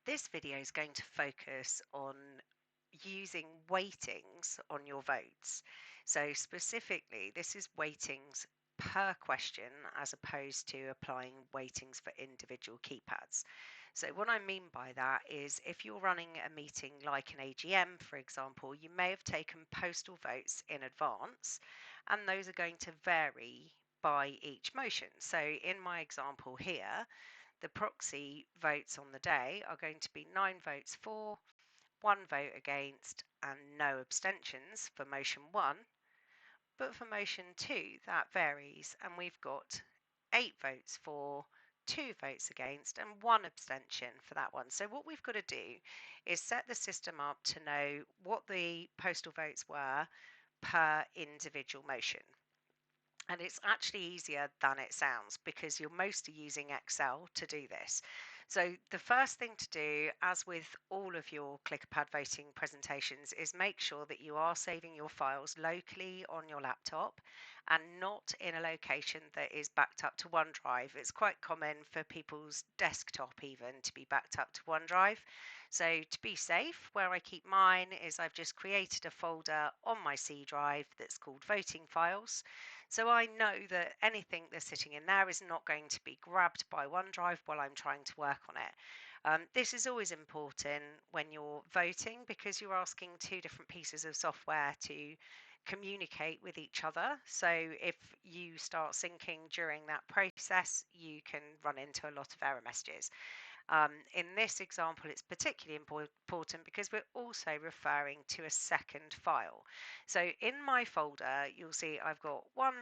This video is going to focus on using weightings on your votes. So specifically, this is weightings per question as opposed to applying weightings for individual keypads. So what I mean by that is if you're running a meeting like an AGM, for example, you may have taken postal votes in advance, and those are going to vary by each motion. So in my example here, the proxy votes on the day are going to be 9 votes for, 1 vote against, and no abstentions for motion 1. But for motion 2, that varies, and we've got 8 votes for, 2 votes against, and 1 abstention for that one. So what we've got to do is set the system up to know what the postal votes were per individual motion. And it's actually easier than it sounds because you're mostly using Excel to do this. So the first thing to do, as with all of your ClickerPad voting presentations, is make sure that you are saving your files locally on your laptop and not in a location that is backed up to OneDrive. It's quite common for people's desktop even to be backed up to OneDrive. So to be safe, where I keep mine is I've just created a folder on my C drive that's called voting files. So I know that anything that's sitting in there is not going to be grabbed by OneDrive while I'm trying to work on it. This is always important when you're voting because you're asking two different pieces of software to communicate with each other. So if you start syncing during that process, you can run into a lot of error messages. In this example, it's particularly important because we're also referring to a second file. So in my folder, you'll see I've got one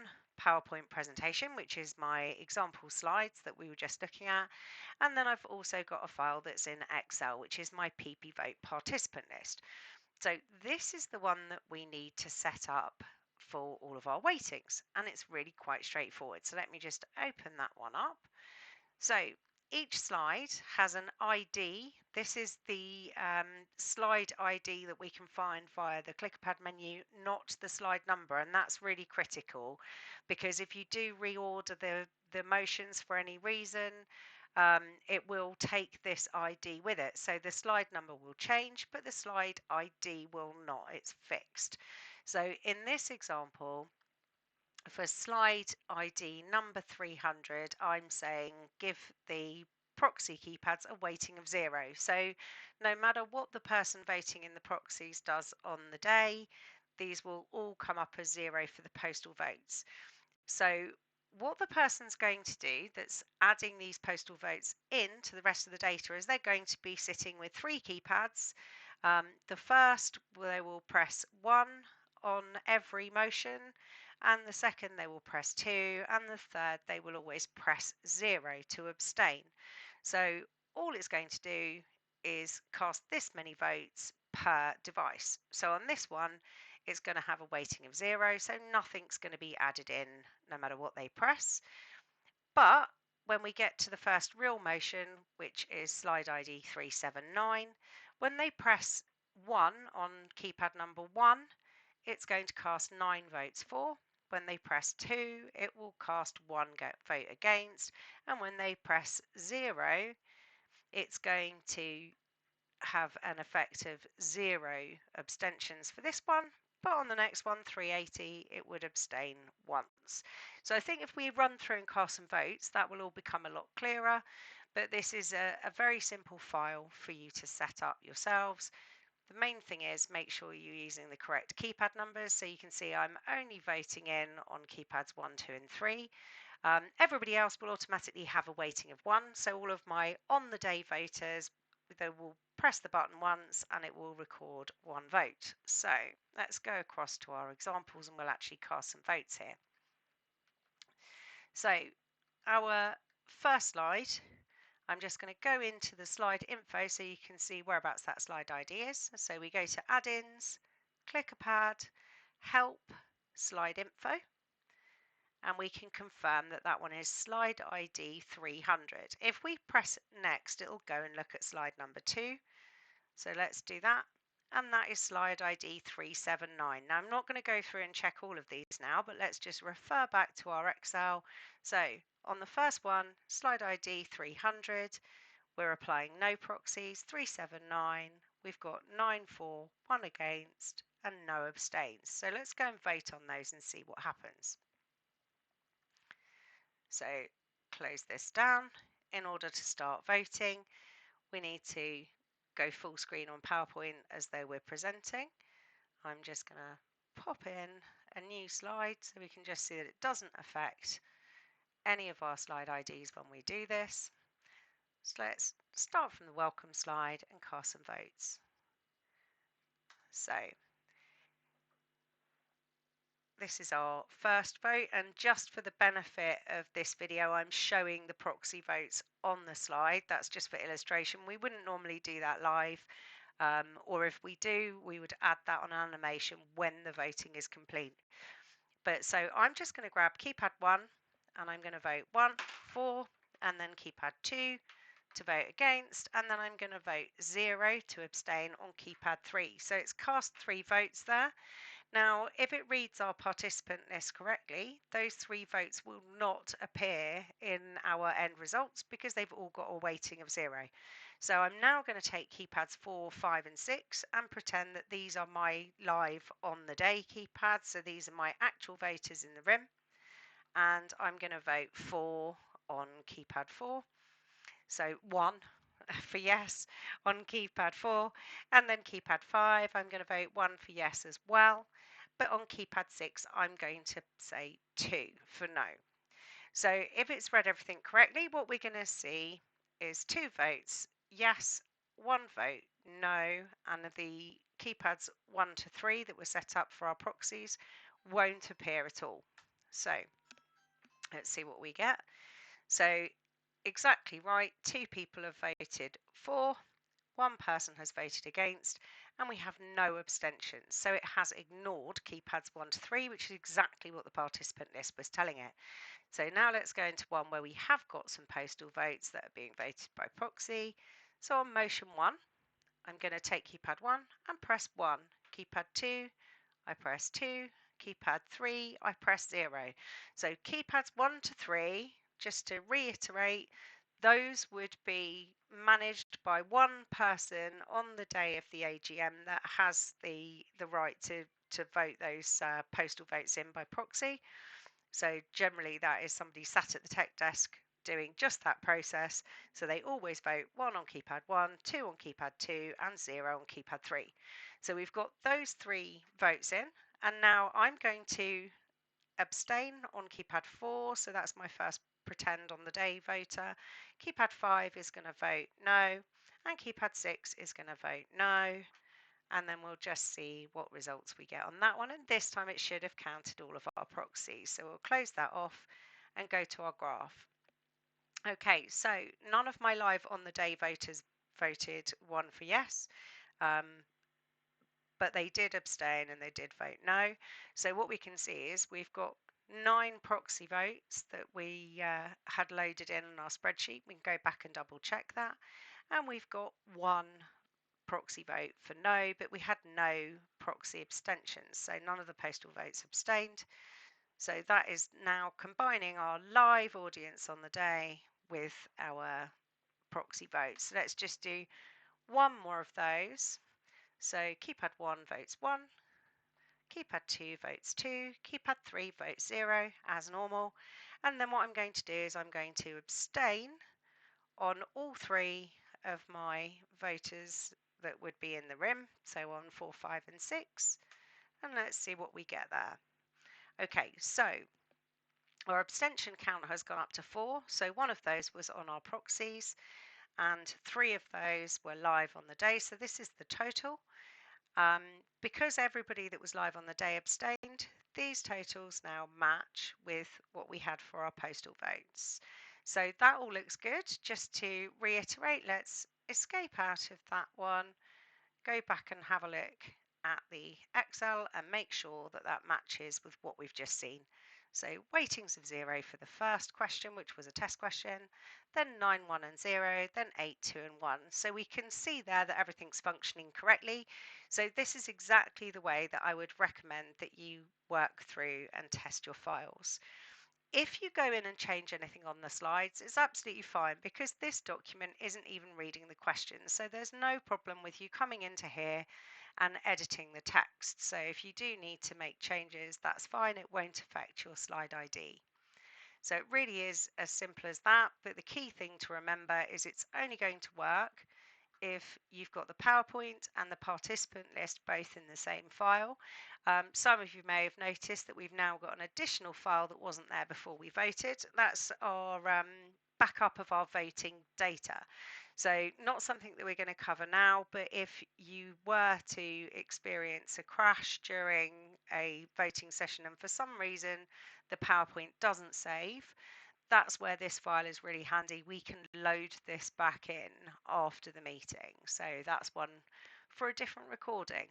PowerPoint presentation, which is my example slides that we were just looking at. And then I've also got a file that's in Excel, which is my PP Vote participant list. So this is the one that we need to set up for all of our weightings. And it's really quite straightforward. So let me just open that one up. So each slide has an ID. This is the slide ID that we can find via the ClickerPad menu, not the slide number. And that's really critical because if you do reorder the motions for any reason, it will take this ID with it. So the slide number will change, but the slide ID will not. It's fixed. So in this example, for slide ID number 300, I'm saying give the proxy keypads a weighting of 0. So no matter what the person voting in the proxies does on the day, these will all come up as 0 for the postal votes. So what the person's going to do that's adding these postal votes into the rest of the data is they're going to be sitting with 3 keypads. The first, they will press 1 on every motion, and the second they will press 2, and the third they will always press 0 to abstain. So all it's going to do is cast this many votes per device. So on this one, it's going to have a weighting of 0, so nothing's going to be added in no matter what they press. But when we get to the first real motion, which is slide ID 379, when they press 1 on keypad number 1, it's going to cast 9 votes for. When they press 2, it will cast 1 vote against. And when they press 0, it's going to have an effect of 0 abstentions for this one. But on the next one, 380, it would abstain once. So I think if we run through and cast some votes, that will all become a lot clearer. But this is a very simple file for you to set up yourselves. The main thing is make sure you're using the correct keypad numbers. So you can see I'm only voting in on keypads 1, 2 and 3. Everybody else will automatically have a weighting of 1. So all of my on the day voters, they will press the button once and it will record 1 vote. So let's go across to our examples and we'll actually cast some votes here. So our first slide, I'm just going to go into the slide info so you can see whereabouts that slide ID is. So we go to add-ins, ClickerPad, help, slide info, and we can confirm that that one is slide ID 300. If we press next, it'll go and look at slide number 2. So let's do that. And that is slide ID 379. Now I'm not going to go through and check all of these now, but let's just refer back to our Excel. So on the first one, slide ID 300, we're applying no proxies, 379. We've got 9 for, 1 against, and no abstains. So let's go and vote on those and see what happens. So close this down. In order to start voting, we need to go full screen on PowerPoint as though we're presenting. I'm just going to pop in a new slide so we can just see that it doesn't affect any of our slide IDs when we do this. So let's start from the welcome slide and cast some votes. So this is our first vote, and just for the benefit of this video, I'm showing the proxy votes on the slide. That's just for illustration. We wouldn't normally do that live, or if we do, we would add that on animation when the voting is complete. But so I'm just going to grab keypad 1 and I'm going to vote 1 for, and then keypad 2 to vote against, and then I'm going to vote 0 to abstain on keypad 3. So it's cast 3 votes there. Now, if it reads our participant list correctly, those 3 votes will not appear in our end results because they've all got a weighting of 0. So I'm now going to take keypads 4, 5 and 6 and pretend that these are my live on the day keypads. So these are my actual voters in the room. And I'm going to vote 4 on keypad 4. So 1 for yes on keypad 4, and then keypad 5, I'm going to vote 1 for yes as well. But on keypad 6, I'm going to say 2 for no. So if it's read everything correctly, what we're going to see is 2 votes yes, 1 vote no, and the keypads 1 to 3 that were set up for our proxies won't appear at all. So let's see what we get. So exactly right, 2 people have voted for, 1 person has voted against, and we have no abstentions. So it has ignored keypads 1 to 3, which is exactly what the participant list was telling it. So now let's go into one where we have got some postal votes that are being voted by proxy. So on motion 1, I'm going to take keypad 1 and press 1. Keypad 2, I press 2. Keypad 3, I press 0. So keypads 1 to 3, just to reiterate, those would be managed by 1 person on the day of the AGM that has the right to vote those postal votes in by proxy. So generally that is somebody sat at the tech desk doing just that process. So they always vote 1 on keypad 1, 2 on keypad 2 and 0 on keypad 3. So we've got those 3 votes in, and now I'm going to abstain on keypad 4. So that's my first pretend on the day voter. Keypad 5 is going to vote no, and keypad 6 is going to vote no. And then we'll just see what results we get on that one. And this time it should have counted all of our proxies. So we'll close that off and go to our graph. Okay, so none of my live on the day voters voted 1 for yes, but they did abstain and they did vote no. So what we can see is we've got 9 proxy votes that we had loaded in on our spreadsheet. We can go back and double check that. And we've got 1 proxy vote for no, but we had no proxy abstentions, so none of the postal votes abstained. So that is now combining our live audience on the day with our proxy votes. So let's just do 1 more of those. So keypad 1 votes 1, keypad 2 votes 2, keypad 3 votes 0 as normal. And then what I'm going to do is I'm going to abstain on all 3 of my voters that would be in the room, so on 4, 5 and 6, and let's see what we get there. Okay, so our abstention count has gone up to 4, so 1 of those was on our proxies and 3 of those were live on the day, so this is the total. Because everybody that was live on the day abstained, these totals now match with what we had for our postal votes. So that all looks good. Just to reiterate, let's escape out of that one, go back and have a look at the Excel and make sure that that matches with what we've just seen. So weightings of 0 for the first question, which was a test question, then 9, 1 and 0, then 8, 2 and 1. So we can see there that everything's functioning correctly. So this is exactly the way that I would recommend that you work through and test your files. If you go in and change anything on the slides, it's absolutely fine because this document isn't even reading the questions. So there's no problem with you coming into here and editing the text. So if you do need to make changes, that's fine. It won't affect your slide ID. So it really is as simple as that. But the key thing to remember is it's only going to work if you've got the PowerPoint and the participant list both in the same file. Some of you may have noticed that we've now got an additional file that wasn't there before we voted. That's our backup of our voting data. So not something that we're going to cover now, but if you were to experience a crash during a voting session and for some reason the PowerPoint doesn't save, that's where this file is really handy. We can load this back in after the meeting. So that's one for a different recording.